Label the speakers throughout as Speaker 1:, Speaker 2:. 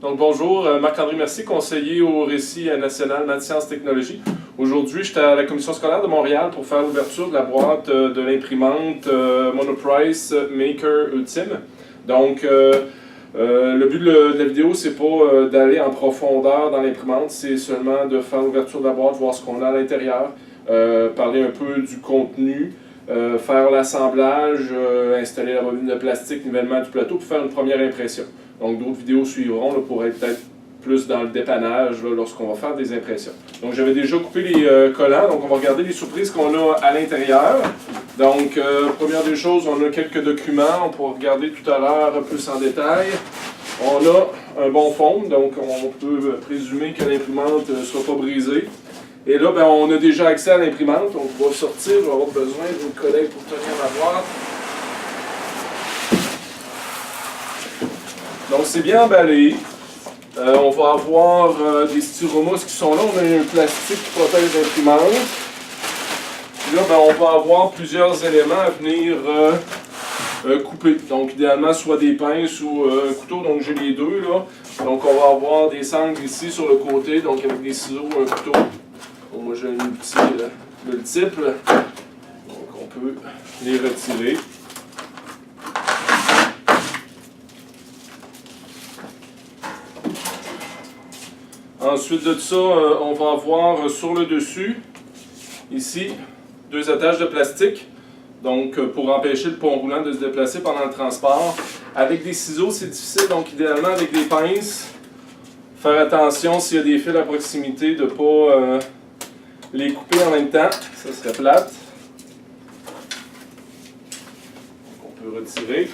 Speaker 1: Donc bonjour, Marc-André Mercier, conseiller au Récit national Maths Sciences Technologies. Aujourd'hui, j'étais à la commission scolaire de Montréal pour faire l'ouverture de la boîte de l'imprimante Monoprice Maker Ultime. Donc, le but de la vidéo, c'est pas d'aller en profondeur dans l'imprimante, c'est seulement de faire l'ouverture de la boîte, voir ce qu'on a à l'intérieur, parler un peu du contenu, faire l'assemblage, installer la bobine de plastique, nivellement du plateau pour faire une première impression. Donc d'autres vidéos suivront là, pour être peut-être plus dans le dépannage lorsqu'on va faire des impressions. Donc j'avais déjà coupé les collants, donc on va regarder les surprises qu'on a à l'intérieur. Donc première des choses, on a quelques documents, on pourra regarder tout à l'heure plus en détail. On a un bon fond, donc on peut présumer que l'imprimante ne sera pas brisée. Et là, ben, on a déjà accès à l'imprimante, donc on va sortir, on va avoir besoin d'une collègue pour tenir la boîte. Donc c'est bien emballé. On va avoir des styromousse qui sont là. On a un plastique qui protège l'imprimante. Puis là, ben, on va avoir plusieurs éléments à venir couper. Donc idéalement, soit des pinces ou un couteau. Donc j'ai les deux là. Donc on va avoir des sangles ici sur le côté, donc avec des ciseaux, un couteau. Donc, moi j'ai un outil multiple. Donc on peut les retirer. Ensuite de ça, on va avoir sur le dessus, ici, deux attaches de plastique. Donc, pour empêcher le pont roulant de se déplacer pendant le transport. Avec des ciseaux, c'est difficile, donc idéalement avec des pinces. Faire attention s'il y a des fils à proximité de ne pas les couper en même temps. Ça serait plate. Donc, on peut retirer.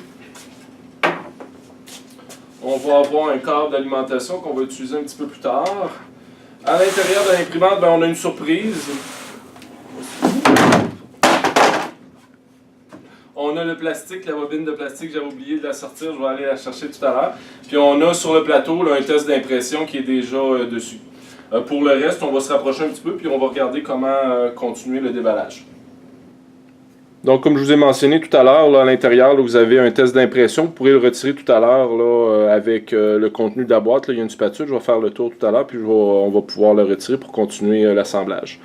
Speaker 1: On va avoir un câble d'alimentation qu'on va utiliser un petit peu plus tard. À l'intérieur de l'imprimante, ben, on a une surprise. On a le plastique, la bobine de plastique, j'avais oublié de la sortir, je vais aller la chercher tout à l'heure. Puis on a sur le plateau là, un test d'impression qui est déjà dessus. Pour le reste, on va se rapprocher un petit peu puis on va regarder comment continuer le déballage. Donc, comme je vous ai mentionné tout à l'heure, à l'intérieur, vous avez un test d'impression. Vous pourrez le retirer tout à l'heure avec le contenu de la boîte. Là, il y a une spatule, je vais faire le tour tout à l'heure, puis on va pouvoir le retirer pour continuer l'assemblage.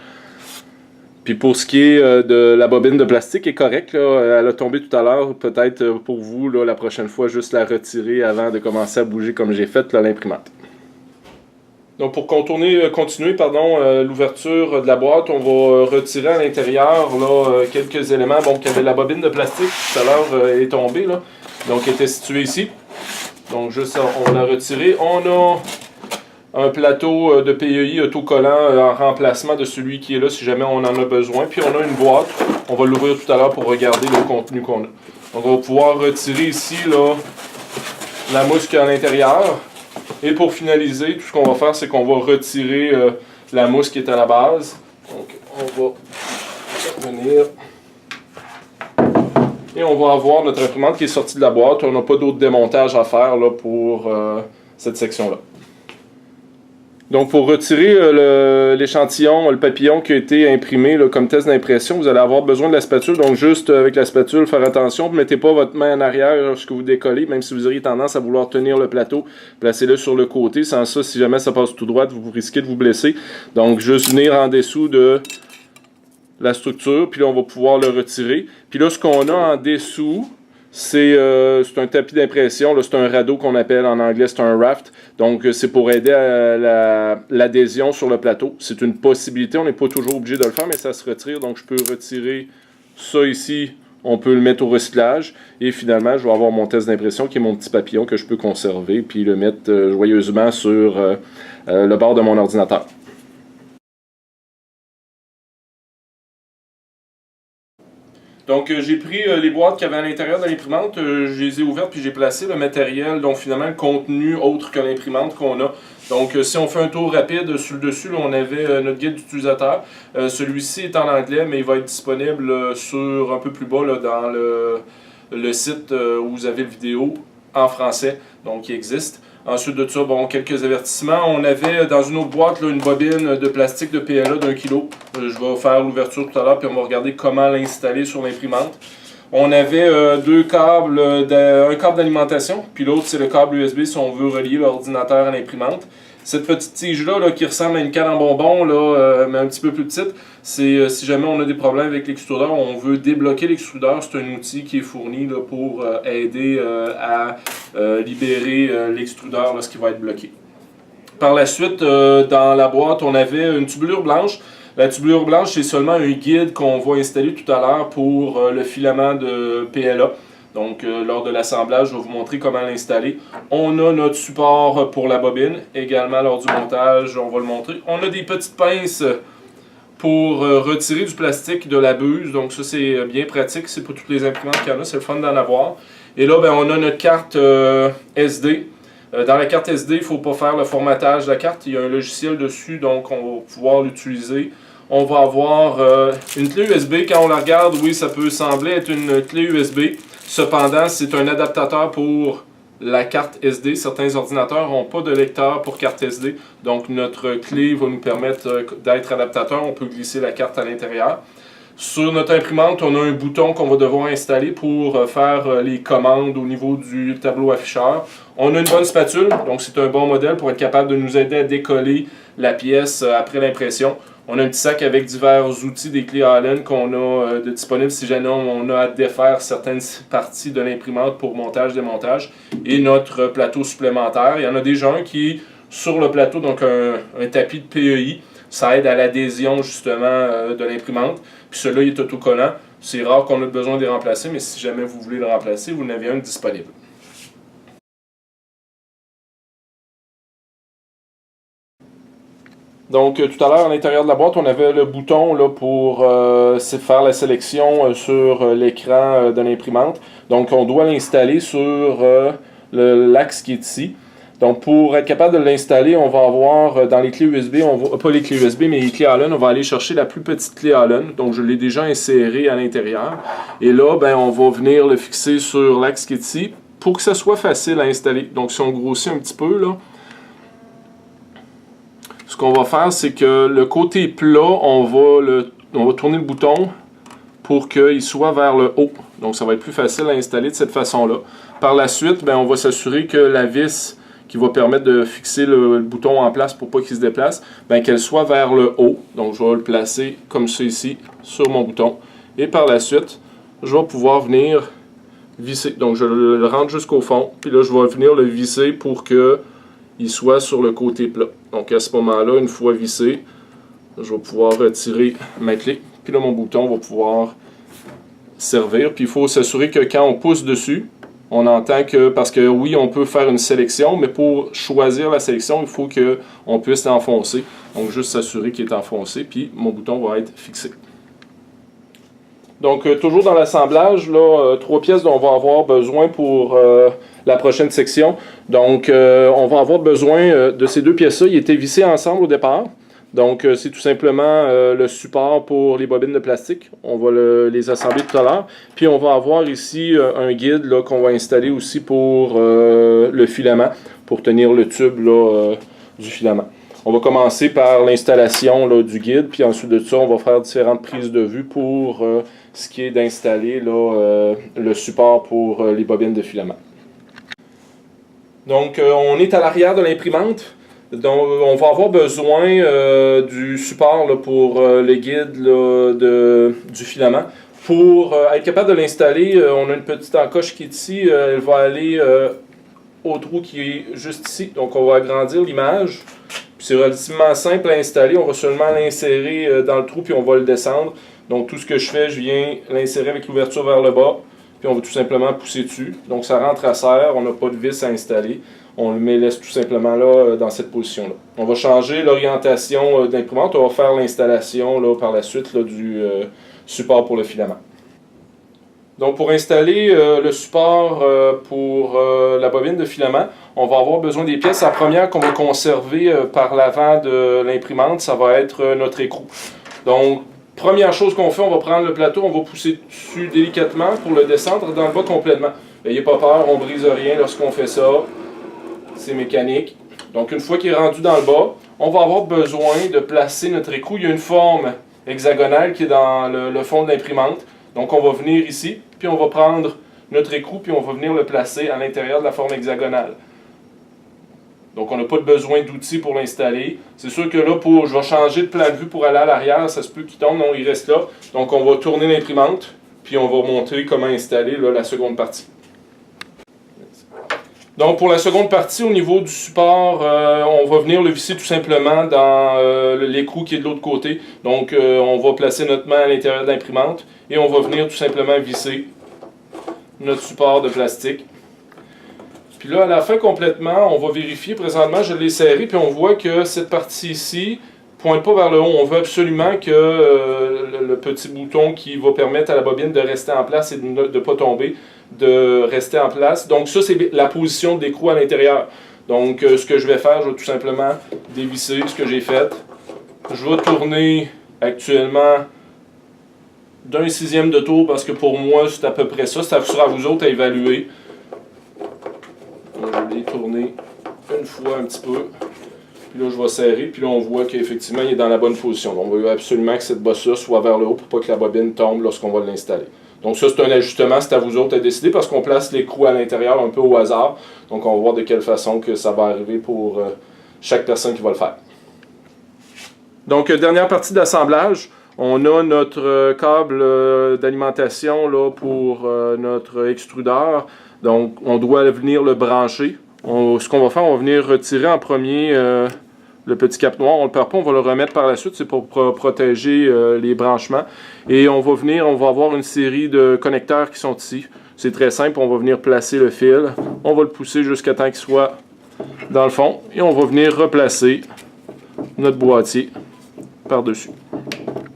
Speaker 1: Puis pour ce qui est de la bobine de plastique, elle est correcte. Là, elle a tombé tout à l'heure. Peut-être pour vous, là, la prochaine fois, juste la retirer avant de commencer à bouger comme j'ai fait l'imprimante. Donc pour continuer l'ouverture de la boîte, on va retirer à l'intérieur quelques éléments. Bon, il y avait la bobine de plastique tout à l'heure est tombée là. Donc elle était située ici. Donc juste on l'a retiré. On a un plateau de PEI autocollant en remplacement de celui qui est là si jamais on en a besoin. Puis on a une boîte. On va l'ouvrir tout à l'heure pour regarder le contenu qu'on a. Donc on va pouvoir retirer ici là, la mousse qui est à l'intérieur. Et pour finaliser, tout ce qu'on va faire, c'est qu'on va retirer la mousse qui est à la base. Donc, on va venir. Et on va avoir notre imprimante qui est sortie de la boîte. On n'a pas d'autre démontage à faire là, pour cette section-là. Donc, pour retirer l'échantillon, le papillon qui a été imprimé là, comme test d'impression, vous allez avoir besoin de la spatule. Donc, juste avec la spatule, faire attention. Ne mettez pas votre main en arrière lorsque vous décollez, même si vous auriez tendance à vouloir tenir le plateau. Placez-le sur le côté. Sans ça, si jamais ça passe tout droit, vous risquez de vous blesser. Donc, juste venir en dessous de la structure. Puis là, on va pouvoir le retirer. Puis là, ce qu'on a en dessous, c'est un tapis d'impression, c'est un radeau qu'on appelle en anglais, c'est un raft. Donc c'est pour aider à l'adhésion sur le plateau. C'est une possibilité, on n'est pas toujours obligé de le faire, mais ça se retire. Donc je peux retirer ça ici, on peut le mettre au recyclage. Et finalement, je vais avoir mon test d'impression qui est mon petit papillon que je peux conserver, puis le mettre joyeusement sur le bord de mon ordinateur. Donc j'ai pris les boîtes qu'il y avait à l'intérieur de l'imprimante, je les ai ouvertes puis j'ai placé le matériel, donc finalement le contenu autre que l'imprimante qu'on a. Donc si on fait un tour rapide sur le dessus, là, on avait notre guide d'utilisateur. Celui-ci est en anglais, mais il va être disponible sur un peu plus bas là, dans le site où vous avez le vidéo en français, donc il existe. Ensuite de ça, bon, quelques avertissements. On avait dans une autre boîte là, une bobine de plastique de PLA d'1 kg. Je vais faire l'ouverture tout à l'heure puis on va regarder comment l'installer sur l'imprimante. On avait deux câbles, un câble d'alimentation, puis l'autre c'est le câble USB si on veut relier l'ordinateur à l'imprimante. Cette petite tige-là là, qui ressemble à une canne en bonbon, là, mais un petit peu plus petite, c'est si jamais on a des problèmes avec l'extrudeur, on veut débloquer l'extrudeur, c'est un outil qui est fourni là, pour aider à libérer l'extrudeur lorsqu'il va être bloqué. Par la suite, dans la boîte, on avait une tubulure blanche. La tubulure blanche, c'est seulement un guide qu'on va installer tout à l'heure pour le filament de PLA. Donc, lors de l'assemblage, je vais vous montrer comment l'installer. On a notre support pour la bobine. Également, lors du montage, on va le montrer. On a des petites pinces pour retirer du plastique de la buse. Donc, ça, c'est bien pratique. C'est pour toutes les imprimantes qu'il y en a. C'est le fun d'en avoir. Et là, ben, on a notre carte SD. Dans la carte SD, il ne faut pas faire le formatage de la carte. Il y a un logiciel dessus, donc on va pouvoir l'utiliser. On va avoir une clé USB. Quand on la regarde, oui, ça peut sembler être une clé USB. Cependant, c'est un adaptateur pour la carte SD. Certains ordinateurs n'ont pas de lecteur pour carte SD. Donc, notre clé va nous permettre d'être adaptateur. On peut glisser la carte à l'intérieur. Sur notre imprimante, on a un bouton qu'on va devoir installer pour faire les commandes au niveau du tableau afficheur. On a une bonne spatule, donc c'est un bon modèle pour être capable de nous aider à décoller la pièce après l'impression. On a un petit sac avec divers outils, des clés Allen qu'on a disponibles si jamais on a à défaire certaines parties de l'imprimante pour montage-démontage. Et notre plateau supplémentaire. Il y en a déjà un qui est sur le plateau, donc un tapis de PEI. Ça aide à l'adhésion justement de l'imprimante. Puis celui-là, il est autocollant. C'est rare qu'on ait besoin de les remplacer, mais si jamais vous voulez le remplacer, vous en avez un disponible. Donc tout à l'heure, à l'intérieur de la boîte, on avait le bouton là, pour faire la sélection sur l'écran de l'imprimante. Donc on doit l'installer sur l'axe qui est ici. Donc pour être capable de l'installer, on va avoir dans les clés USB, pas les clés USB, mais les clés Allen, on va aller chercher la plus petite clé Allen. Donc je l'ai déjà insérée à l'intérieur. Et là, ben, on va venir le fixer sur l'axe qui est ici pour que ça soit facile à installer. Donc si on grossit un petit peu, là, ce qu'on va faire, c'est que le côté plat, on va tourner le bouton pour qu'il soit vers le haut. Donc ça va être plus facile à installer de cette façon-là. Par la suite, ben, on va s'assurer que la vis qui va permettre de fixer le bouton en place pour pas qu'il se déplace, ben, qu'elle soit vers le haut. Donc je vais le placer comme ça ici sur mon bouton. Et par la suite, je vais pouvoir venir visser. Donc je le rentre jusqu'au fond. Puis là, je vais venir le visser pour qu'il soit sur le côté plat. Donc à ce moment-là, une fois vissé, je vais pouvoir retirer ma clé. Puis là, mon bouton va pouvoir servir. Puis il faut s'assurer que quand on pousse dessus, on entend que, parce que oui, on peut faire une sélection, mais pour choisir la sélection, il faut qu'on puisse l'enfoncer. Donc, juste s'assurer qu'il est enfoncé, puis mon bouton va être fixé. Donc, toujours dans l'assemblage, là, 3 pièces dont on va avoir besoin pour la prochaine section. Donc, on va avoir besoin de ces 2 pièces-là. Ils étaient vissés ensemble au départ. Donc, c'est tout simplement le support pour les bobines de plastique. On va les assembler tout à l'heure. Puis, on va avoir ici un guide qu'on va installer aussi pour le filament, pour tenir le tube là, du filament. On va commencer par l'installation du guide. Puis, ensuite de ça, on va faire différentes prises de vue pour ce qui est d'installer le support pour les bobines de filament. Donc, on est à l'arrière de l'imprimante. Donc, on va avoir besoin du support là, pour le guide là, du filament. Pour être capable de l'installer, on a une petite encoche qui est ici. Elle va aller au trou qui est juste ici. Donc, on va agrandir l'image. C'est relativement simple à installer. On va seulement l'insérer dans le trou puis on va le descendre. Donc, tout ce que je fais, je viens l'insérer avec l'ouverture vers le bas. Puis, on va tout simplement pousser dessus. Donc, ça rentre à serre. On n'a pas de vis à installer. On le laisse tout simplement là, dans cette position-là. On va changer l'orientation d'imprimante. On va faire l'installation par la suite là, du support pour le filament. Donc pour installer le support pour la bobine de filament, on va avoir besoin des pièces. La première qu'on va conserver par l'avant de l'imprimante, ça va être notre écrou. Donc première chose qu'on fait, on va prendre le plateau, on va pousser dessus délicatement pour le descendre dans le bas complètement. N'ayez pas peur, on ne brise rien lorsqu'on fait ça. C'est mécanique. Donc une fois qu'il est rendu dans le bas, on va avoir besoin de placer notre écrou. Il y a une forme hexagonale qui est dans le fond de l'imprimante. Donc on va venir ici, puis on va prendre notre écrou, puis on va venir le placer à l'intérieur de la forme hexagonale. Donc on n'a pas besoin d'outils pour l'installer. C'est sûr que là, je vais changer de plan de vue pour aller à l'arrière, ça se peut qu'il tombe, non, il reste là. Donc on va tourner l'imprimante, puis on va montrer comment installer là, la seconde partie. Donc pour la seconde partie, au niveau du support, on va venir le visser tout simplement dans l'écrou qui est de l'autre côté. Donc on va placer notre main à l'intérieur de l'imprimante et on va venir tout simplement visser notre support de plastique. Puis là, à la fin complètement, on va vérifier. Présentement, je l'ai serré, puis on voit que cette partie ici ne pointe pas vers le haut. On veut absolument que le petit bouton qui va permettre à la bobine de rester en place et de ne pas tomber, de rester en place. Donc ça, c'est la position de l'écrou à l'intérieur. Donc ce que je vais faire, je vais tout simplement dévisser ce que j'ai fait. Je vais tourner actuellement d'un sixième de tour parce que pour moi, c'est à peu près ça. Ça sera à vous autres à évaluer. Je vais les tourner une fois un petit peu. Puis là, je vais serrer. Puis là, on voit qu'effectivement, il est dans la bonne position. Donc, on veut absolument que cette bosse-là soit vers le haut pour pas que la bobine tombe lorsqu'on va l'installer. Donc ça, c'est un ajustement, c'est à vous autres à décider parce qu'on place l'écrou à l'intérieur un peu au hasard. Donc on va voir de quelle façon que ça va arriver pour chaque personne qui va le faire. Donc dernière partie d'assemblage, on a notre câble d'alimentation là, pour notre extrudeur. Donc on doit venir le brancher. Ce qu'on va faire, on va venir retirer en premier le petit cap noir, on ne le perd pas, on va le remettre par la suite, c'est pour protéger les branchements. Et on va avoir une série de connecteurs qui sont ici. C'est très simple, on va venir placer le fil, on va le pousser jusqu'à temps qu'il soit dans le fond, et on va venir replacer notre boîtier par-dessus.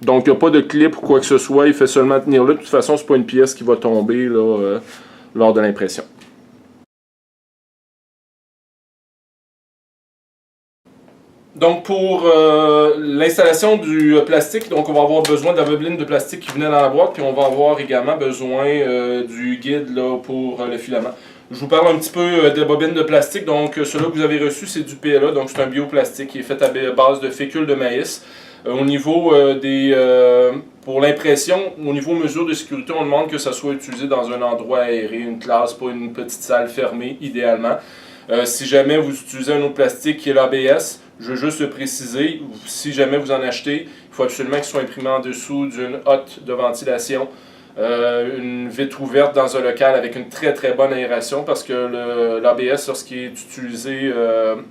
Speaker 1: Donc il n'y a pas de clip ou quoi que ce soit, il fait seulement tenir là. De toute façon, ce n'est pas une pièce qui va tomber là, lors de l'impression. Donc pour l'installation du plastique, donc on va avoir besoin de la bobeline de plastique qui venait dans la boîte, puis on va avoir également besoin du guide là, pour le filament. Je vous parle un petit peu de la bobine de plastique. Donc celui que vous avez reçu, c'est du PLA, donc c'est un bioplastique qui est fait à base de fécule de maïs. Au niveau pour l'impression, au niveau mesure de sécurité, on demande que ça soit utilisé dans un endroit aéré, une classe, pas une petite salle fermée, idéalement. Si jamais vous utilisez un autre plastique qui est l'ABS, je veux juste le préciser, si jamais vous en achetez, il faut absolument qu'il soit imprimé en dessous d'une hotte de ventilation, une vitre ouverte dans un local avec une très très bonne aération parce que l'ABS, lorsqu'il est utilisé,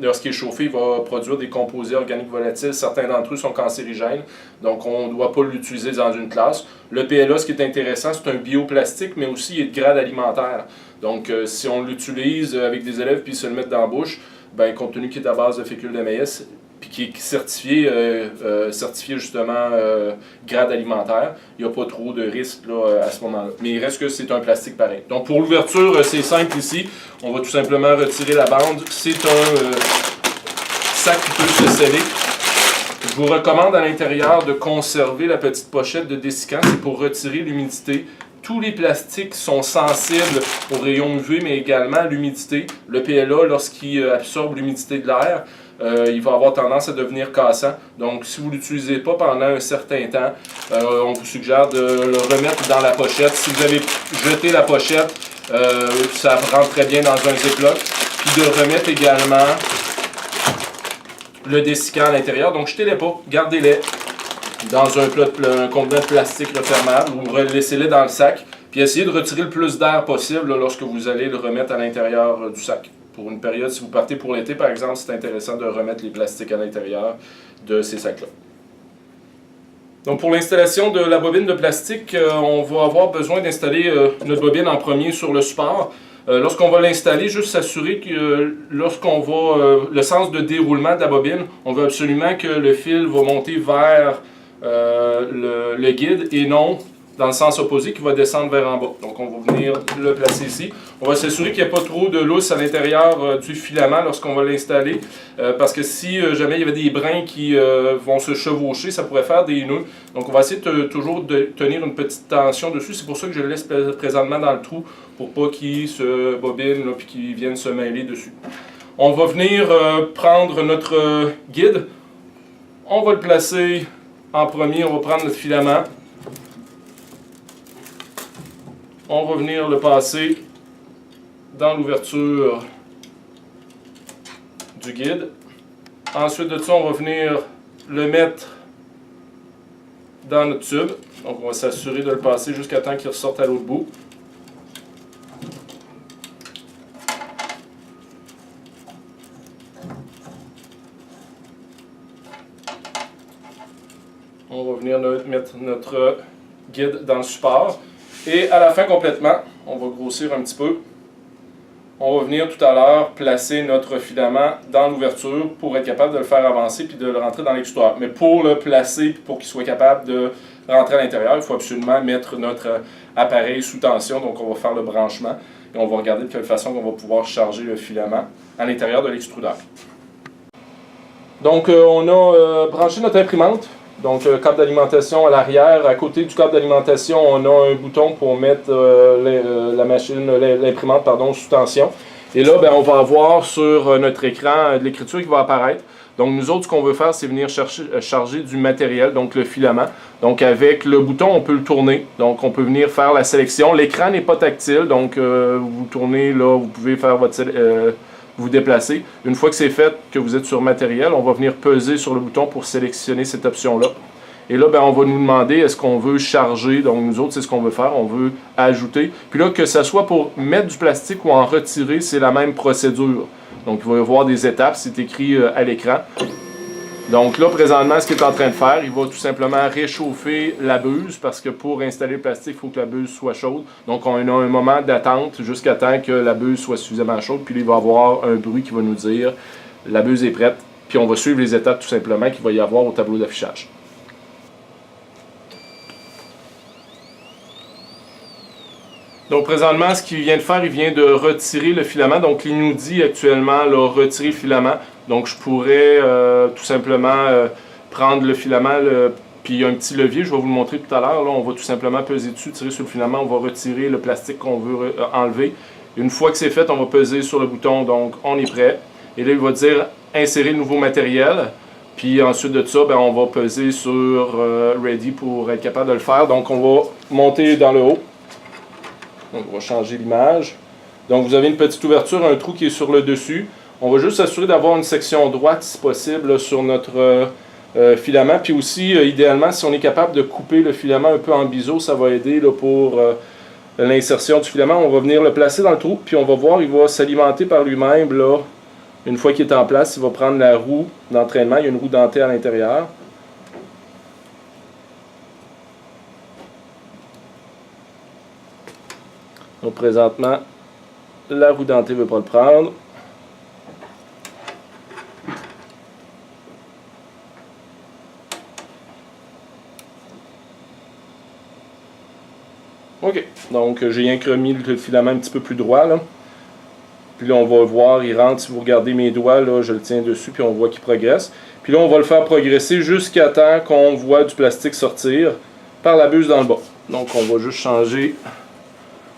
Speaker 1: lorsqu'il est chauffé, il va produire des composés organiques volatiles. Certains d'entre eux sont cancérigènes, donc on ne doit pas l'utiliser dans une classe. Le PLA, ce qui est intéressant, c'est un bioplastique, mais aussi il est de grade alimentaire. Donc si on l'utilise avec des élèves puis ils se le mettent dans la bouche, ben, compte tenu qu'il est à base de fécule de maïs, puis qui est certifié justement grade alimentaire, il n'y a pas trop de risques là, à ce moment-là. Mais il reste que c'est un plastique pareil. Donc pour l'ouverture, c'est simple ici. On va tout simplement retirer la bande. C'est un sac qui peut se sceller. Je vous recommande à l'intérieur de conserver la petite pochette de dessicant. C'est pour retirer l'humidité. Tous les plastiques sont sensibles aux rayons UV, mais également à l'humidité. Le PLA, lorsqu'il absorbe l'humidité de l'air, il va avoir tendance à devenir cassant. Donc, si vous ne l'utilisez pas pendant un certain temps, on vous suggère de le remettre dans la pochette. Si vous avez jeté la pochette, ça rentre très bien dans un ziploc. Puis de remettre également le dessicant à l'intérieur. Donc, jetez-les pas, gardez-les dans un contenant de plastique refermable ou laissez-les dans le sac. Puis essayez de retirer le plus d'air possible là, lorsque vous allez le remettre à l'intérieur du sac. Pour une période, si vous partez pour l'été, par exemple, c'est intéressant de remettre les plastiques à l'intérieur de ces sacs-là. Donc pour l'installation de la bobine de plastique, on va avoir besoin d'installer notre bobine en premier sur le support. Lorsqu'on va l'installer, juste s'assurer que lorsqu'on va, le sens de déroulement de la bobine, on veut absolument que le fil va monter vers le guide et non dans le sens opposé qui va descendre vers en bas. Donc on va venir le placer ici. On va s'assurer qu'il n'y a pas trop de lousse à l'intérieur du filament lorsqu'on va l'installer parce que si jamais il y avait des brins qui vont se chevaucher, ça pourrait faire des nœuds. Donc on va essayer toujours de tenir une petite tension dessus. C'est pour ça que je le laisse présentement dans le trou pour pas qu'il se bobine et qu'il vienne se mêler dessus. On va venir prendre notre guide. On va le placer en premier. On va prendre notre filament. on va venir le passer dans l'ouverture du guide. Ensuite de ça, on va venir le mettre dans notre tube. Donc on va s'assurer de le passer jusqu'à temps qu'il ressorte à l'autre bout. On va venir mettre notre guide dans le support. Et à la fin complètement, on va grossir un petit peu. On va venir tout à l'heure placer notre filament dans l'ouverture pour être capable de le faire avancer puis de le rentrer dans l'extrudeur. Mais pour le placer, pour qu'il soit capable de rentrer à l'intérieur, il faut absolument mettre notre appareil sous tension. Donc on va faire le branchement et on va regarder de quelle façon on va pouvoir charger le filament à l'intérieur de l'extrudeur. Donc on a branché notre imprimante. Donc, câble d'alimentation à l'arrière. À côté du câble d'alimentation, on a un bouton pour mettre l'imprimante sous tension. Et là, ben, on va avoir sur notre écran de l'écriture qui va apparaître. Donc, nous autres, ce qu'on veut faire, c'est venir charger du matériel, donc le filament. Donc, avec le bouton, on peut le tourner. Donc, on peut venir faire la sélection. L'écran n'est pas tactile, donc vous tournez là, vous pouvez faire votre vous déplacer. Une fois que c'est fait, que vous êtes sur matériel, on va venir peser sur le bouton pour sélectionner cette option-là. Et là, ben, on va nous demander est-ce qu'on veut charger. Donc nous autres, c'est ce qu'on veut faire. On veut ajouter. Puis là, que ce soit pour mettre du plastique ou en retirer, c'est la même procédure. Donc il va y avoir des étapes, c'est écrit à l'écran. Donc là, présentement, ce qu'il est en train de faire, il va tout simplement réchauffer la buse parce que pour installer le plastique, il faut que la buse soit chaude. Donc on a un moment d'attente jusqu'à temps que la buse soit suffisamment chaude. Puis là, il va y avoir un bruit qui va nous dire la buse est prête. Puis on va suivre les étapes tout simplement qu'il va y avoir au tableau d'affichage. Donc présentement, ce qu'il vient de faire, il vient de retirer le filament. Donc il nous dit actuellement, là, retirer le filament. Donc je pourrais tout simplement prendre le filament, puis il y a un petit levier, je vais vous le montrer tout à l'heure. Là, on va tout simplement peser dessus, tirer sur le filament, on va retirer le plastique qu'on veut enlever. Une fois que c'est fait, on va peser sur le bouton, donc on est prêt. Et là, il va dire insérer le nouveau matériel. Puis ensuite de ça, ben, on va peser sur Ready pour être capable de le faire. Donc on va monter dans le haut. Donc on va changer l'image. Donc vous avez une petite ouverture, un trou qui est sur le dessus. On va juste s'assurer d'avoir une section droite, si possible, là, sur notre filament. Puis aussi, idéalement, si on est capable de couper le filament un peu en biseau, ça va aider là, pour l'insertion du filament. On va venir le placer dans le trou, puis on va voir, il va s'alimenter par lui-même. Là, une fois qu'il est en place, il va prendre la roue d'entraînement. Il y a une roue dentée à l'intérieur. Donc présentement, la roue dentée ne veut pas le prendre. OK. Donc, j'ai rien que remis le filament un petit peu plus droit, là. Puis là, on va voir, il rentre. Si vous regardez mes doigts, là, je le tiens dessus, puis on voit qu'il progresse. Puis là, on va le faire progresser jusqu'à temps qu'on voit du plastique sortir par la buse dans le bas. Donc, on va juste changer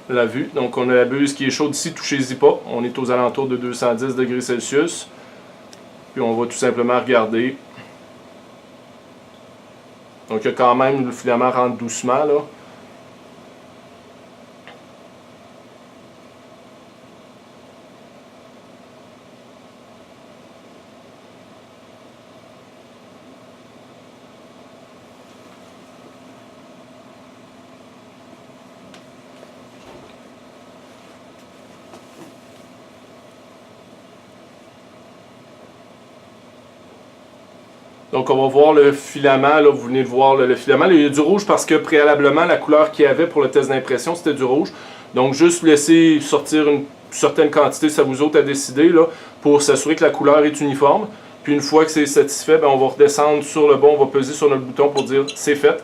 Speaker 1: la vue. Donc, on a la buse qui est chaude ici, touchez-y pas. On est aux alentours de 210 degrés Celsius. Puis on va tout simplement regarder. Donc, quand même, le filament rentre doucement, là. Donc on va voir le filament, là, vous venez de voir le filament. Là, il y a du rouge parce que préalablement, la couleur qu'il y avait pour le test d'impression, c'était du rouge. Donc juste laisser sortir une certaine quantité, ça vous autres à décider, là, pour s'assurer que la couleur est uniforme. Puis une fois que c'est satisfait, ben, on va redescendre sur le bon, on va peser sur notre bouton pour dire c'est fait.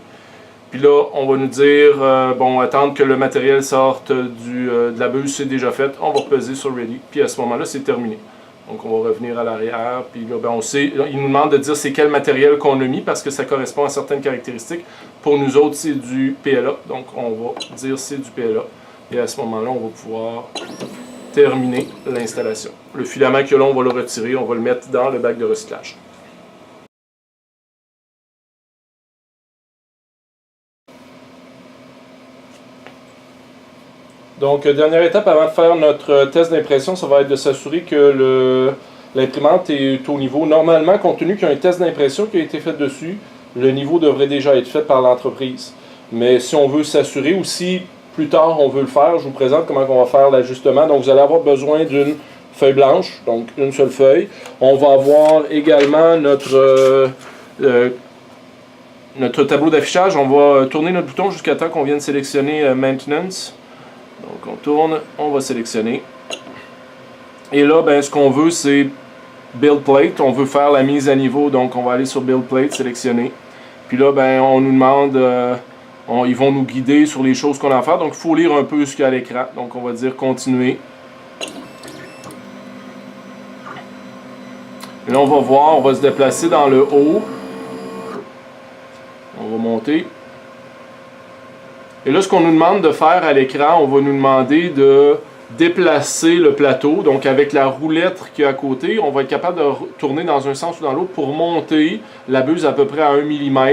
Speaker 1: Puis là, on va nous dire, bon, attendre que le matériel sorte de la buse, c'est déjà fait. On va peser sur Ready, puis à ce moment-là, c'est terminé. Donc on va revenir à l'arrière, puis là, ben, on sait, il nous demande de dire c'est quel matériel qu'on a mis, parce que ça correspond à certaines caractéristiques. Pour nous autres, c'est du PLA, donc on va dire c'est du PLA. Et à ce moment-là, on va pouvoir terminer l'installation. Le filament que là, on va le retirer, on va le mettre dans le bac de recyclage. Donc, dernière étape avant de faire notre test d'impression, ça va être de s'assurer que l'imprimante est au niveau. Normalement, compte tenu qu'il y a un test d'impression qui a été fait dessus, le niveau devrait déjà être fait par l'entreprise. Mais si on veut s'assurer ou si plus tard on veut le faire, je vous présente comment on va faire l'ajustement. Donc, vous allez avoir besoin d'une feuille blanche, donc une seule feuille. On va avoir également notre tableau d'affichage. On va tourner notre bouton jusqu'à temps qu'on vienne sélectionner Maintenance. Donc on tourne, on va sélectionner. Et là, ben, ce qu'on veut, c'est Build Plate. On veut faire la mise à niveau, donc on va aller sur Build Plate, sélectionner. Puis là, ben, on nous demande, ils vont nous guider sur les choses qu'on a à faire. Donc il faut lire un peu ce qu'il y a à l'écran. Donc on va dire continuer. Et là, on va voir, on va se déplacer dans le haut. On va monter. Et là, ce qu'on nous demande de faire à l'écran, on va nous demander de déplacer le plateau. Donc, avec la roulette qui est à côté, on va être capable de tourner dans un sens ou dans l'autre pour monter la buse à peu près à 1 mm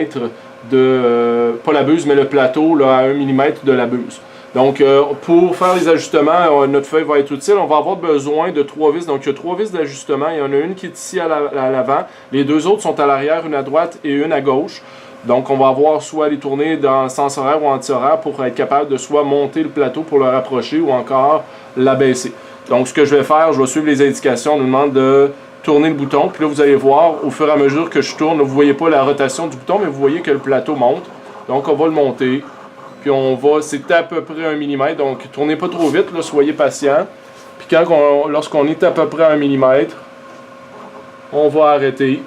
Speaker 1: de... pas la buse, mais le plateau là, à 1 mm de la buse. Donc, pour faire les ajustements, notre feuille va être utile. On va avoir besoin de 3 vis. Donc, il y a 3 vis d'ajustement. Il y en a une qui est ici à l'avant. Les 2 autres sont à l'arrière, une à droite et une à gauche. Donc, on va avoir soit les tourner dans sens horaire ou anti-horaire pour être capable de soit monter le plateau pour le rapprocher ou encore l'abaisser. Donc, ce que je vais faire, je vais suivre les indications. On nous demande de tourner le bouton. Puis là, vous allez voir, au fur et à mesure que je tourne, vous ne voyez pas la rotation du bouton, mais vous voyez que le plateau monte. Donc, on va le monter. Puis on va, c'est à peu près 1 mm. Donc, tournez pas trop vite, là, soyez patient. Puis lorsqu'on est à peu près à 1 mm, on va arrêter.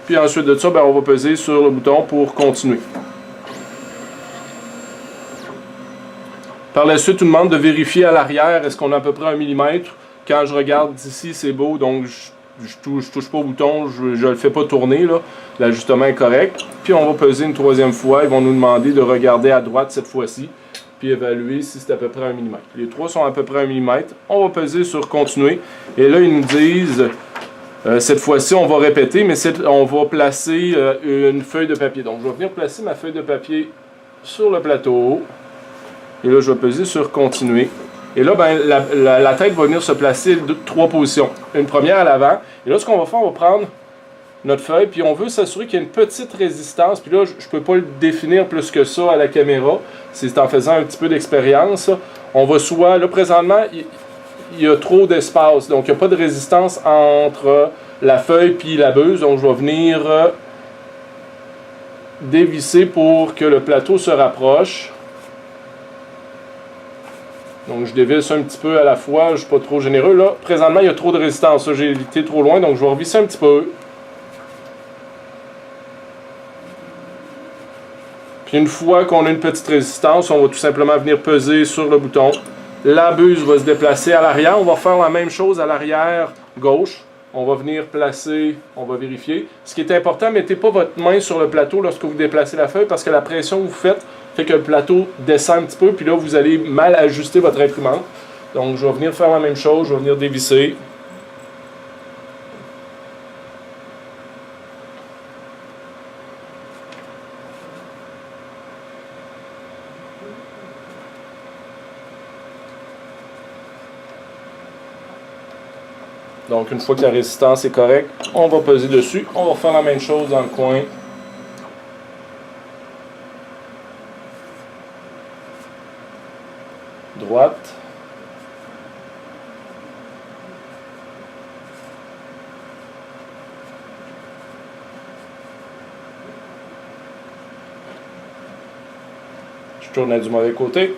Speaker 1: Puis ensuite de ça, ben, on va peser sur le bouton pour continuer. Par la suite, on nous demande de vérifier à l'arrière, est-ce qu'on a à peu près 1 mm. Quand je regarde d'ici, c'est beau, donc je touche pas au bouton, je le fais pas tourner, l'ajustement est correct. Puis on va peser une 3e fois, ils vont nous demander de regarder à droite cette fois-ci, puis évaluer si c'est à peu près 1 mm. Les 3 sont à peu près 1 mm, on va peser sur continuer, et là ils nous disent... cette fois-ci, on va répéter, mais on va placer une feuille de papier. Donc, je vais venir placer ma feuille de papier sur le plateau. Et là, je vais peser sur continuer. Et là, ben, la tête va venir se placer de 3 positions. Une première à l'avant. Et là, ce qu'on va faire, on va prendre notre feuille, puis on veut s'assurer qu'il y a une petite résistance. Puis là, je ne peux pas le définir plus que ça à la caméra. C'est en faisant un petit peu d'expérience. On va soit, là, présentement... il y a trop d'espace, donc il n'y a pas de résistance entre la feuille et la buse, donc je vais venir dévisser pour que le plateau se rapproche. Donc je dévisse un petit peu à la fois, je ne suis pas trop généreux là. Présentement il y a trop de résistance, j'ai été trop loin, donc je vais revisser un petit peu. Puis une fois qu'on a une petite résistance, on va tout simplement venir peser sur le bouton. La buse va se déplacer à l'arrière. On va faire la même chose à l'arrière gauche. On va venir placer, on va vérifier. Ce qui est important, mettez pas votre main sur le plateau lorsque vous déplacez la feuille parce que la pression que vous faites fait que le plateau descend un petit peu. Puis là, vous allez mal ajuster votre imprimante. Donc, je vais venir faire la même chose. Je vais venir dévisser. Donc, une fois que la résistance est correcte, on va peser dessus. On va faire la même chose dans le coin. Droite. Je tourne du mauvais côté.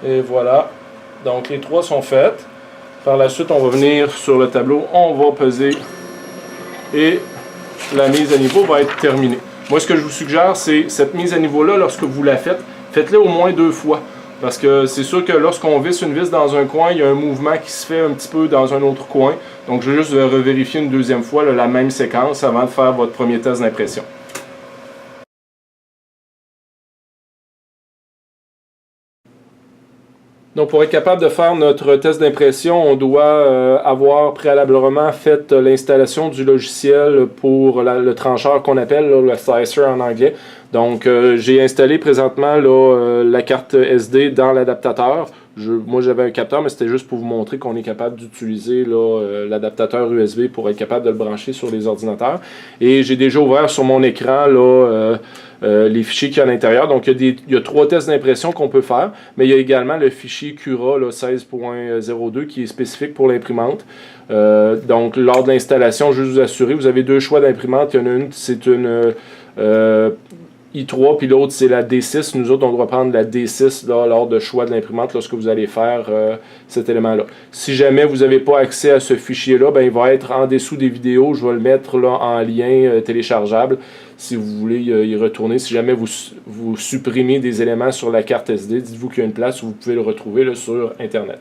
Speaker 1: Et voilà, donc les 3 sont faites. Par la suite, on va venir sur le tableau, on va peser et la mise à niveau va être terminée. Moi, ce que je vous suggère, c'est cette mise à niveau-là, lorsque vous la faites, faites-la au moins 2 fois. Parce que c'est sûr que lorsqu'on visse une vis dans un coin, il y a un mouvement qui se fait un petit peu dans un autre coin. Donc, je vais juste revérifier une 2e fois la même séquence avant de faire votre premier test d'impression. Donc, pour être capable de faire notre test d'impression, on doit avoir préalablement fait l'installation du logiciel pour le trancheur qu'on appelle là, le slicer en anglais. Donc, j'ai installé présentement là, la carte SD dans l'adaptateur. Moi, j'avais un capteur, mais c'était juste pour vous montrer qu'on est capable d'utiliser l'adaptateur USB pour être capable de le brancher sur les ordinateurs. Et j'ai déjà ouvert sur mon écran là, les fichiers qu'il y a à l'intérieur. Donc, il y a 3 tests d'impression qu'on peut faire, mais il y a également le fichier Cura 16.02 qui est spécifique pour l'imprimante. Donc, lors de l'installation, juste vous assurer, vous avez 2 choix d'imprimante. Il y en a une, c'est une i3, puis l'autre, c'est la D6. Nous autres, on doit prendre la D6 là, lors de choix de l'imprimante lorsque vous allez faire cet élément-là. Si jamais vous n'avez pas accès à ce fichier-là, ben, il va être en dessous des vidéos. Je vais le mettre là, en lien téléchargeable si vous voulez y retourner. Si jamais vous supprimez des éléments sur la carte SD, dites-vous qu'il y a une place où vous pouvez le retrouver là, sur Internet.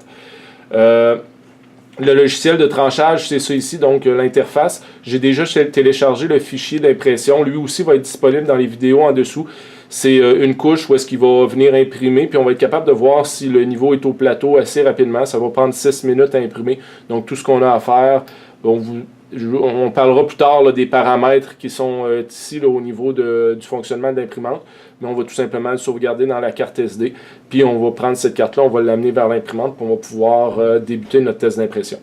Speaker 1: Le logiciel de tranchage, c'est ça ici, donc l'interface. J'ai déjà téléchargé le fichier d'impression. Lui aussi va être disponible dans les vidéos en dessous. C'est une couche où est-ce qu'il va venir imprimer, puis on va être capable de voir si le niveau est au plateau assez rapidement. Ça va prendre 6 minutes à imprimer. Donc tout ce qu'on a à faire, on parlera plus tard là, des paramètres qui sont ici là, au niveau du fonctionnement de l'imprimante. Mais on va tout simplement le sauvegarder dans la carte SD. Puis on va prendre cette carte-là, on va l'amener vers l'imprimante, puis on va pouvoir débuter notre test d'impression.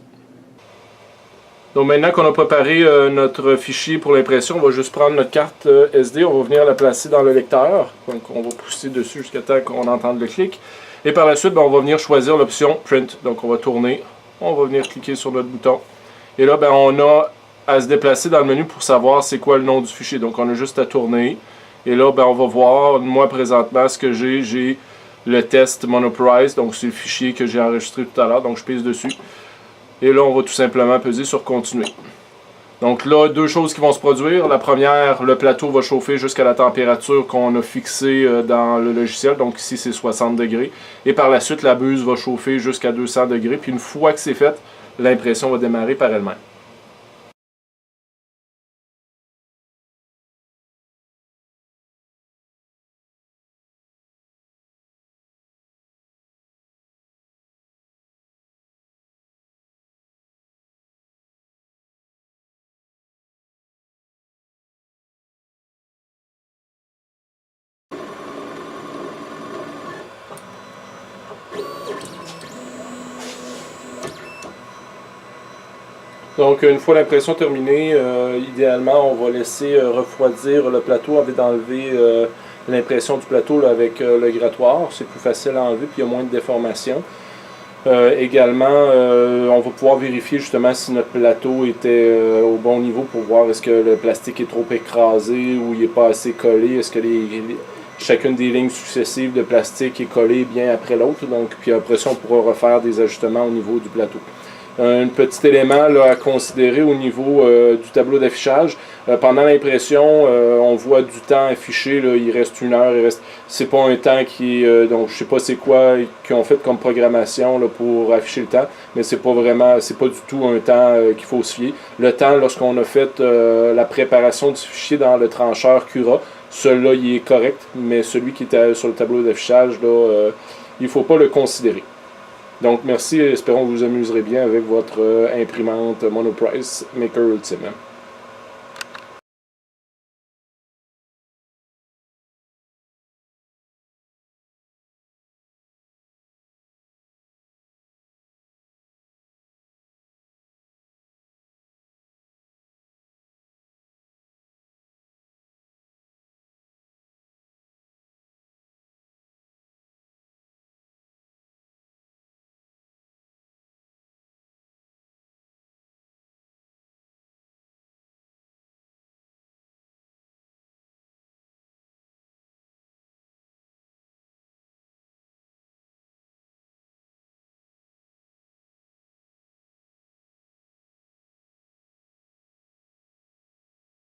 Speaker 1: Donc maintenant qu'on a préparé notre fichier pour l'impression, on va juste prendre notre carte SD, on va venir la placer dans le lecteur. Donc on va pousser dessus jusqu'à temps qu'on entende le clic. Et par la suite, ben, on va venir choisir l'option Print. Donc on va tourner, on va venir cliquer sur notre bouton. Et là, ben, on a à se déplacer dans le menu pour savoir c'est quoi le nom du fichier. Donc on a juste à tourner. Et là, ben, on va voir, moi présentement, ce que j'ai le test Monoprice, donc c'est le fichier que j'ai enregistré tout à l'heure, donc je pèse dessus. Et là, on va tout simplement peser sur Continuer. Donc là, 2 choses qui vont se produire. La première, le plateau va chauffer jusqu'à la température qu'on a fixée dans le logiciel, donc ici c'est 60 degrés. Et par la suite, la buse va chauffer jusqu'à 200 degrés, puis une fois que c'est fait, l'impression va démarrer par elle-même. Donc, une fois l'impression terminée, idéalement, on va laisser refroidir le plateau avant d'enlever l'impression du plateau là, avec le grattoir. C'est plus facile à enlever, puis il y a moins de déformation. Également, on va pouvoir vérifier justement si notre plateau était au bon niveau pour voir est-ce que le plastique est trop écrasé ou il n'est pas assez collé, est-ce que chacune des lignes successives de plastique est collée bien après l'autre. Donc, puis après ça, on pourra refaire des ajustements au niveau du plateau. Un petit élément là, à considérer au niveau du tableau d'affichage. Pendant l'impression, on voit du temps affiché, là, il reste 1 heure. C'est pas un temps qui est. Donc je sais pas c'est quoi qu'ils ont fait comme programmation là, pour afficher le temps, mais c'est pas du tout un temps qu'il faut se fier. Le temps, lorsqu'on a fait la préparation du fichier dans le trancheur Cura, celui-là il est correct, mais celui qui était sur le tableau d'affichage, là, il ne faut pas le considérer. Donc, merci, espérons que vous vous amuserez bien avec votre imprimante Monoprice Maker Ultimate.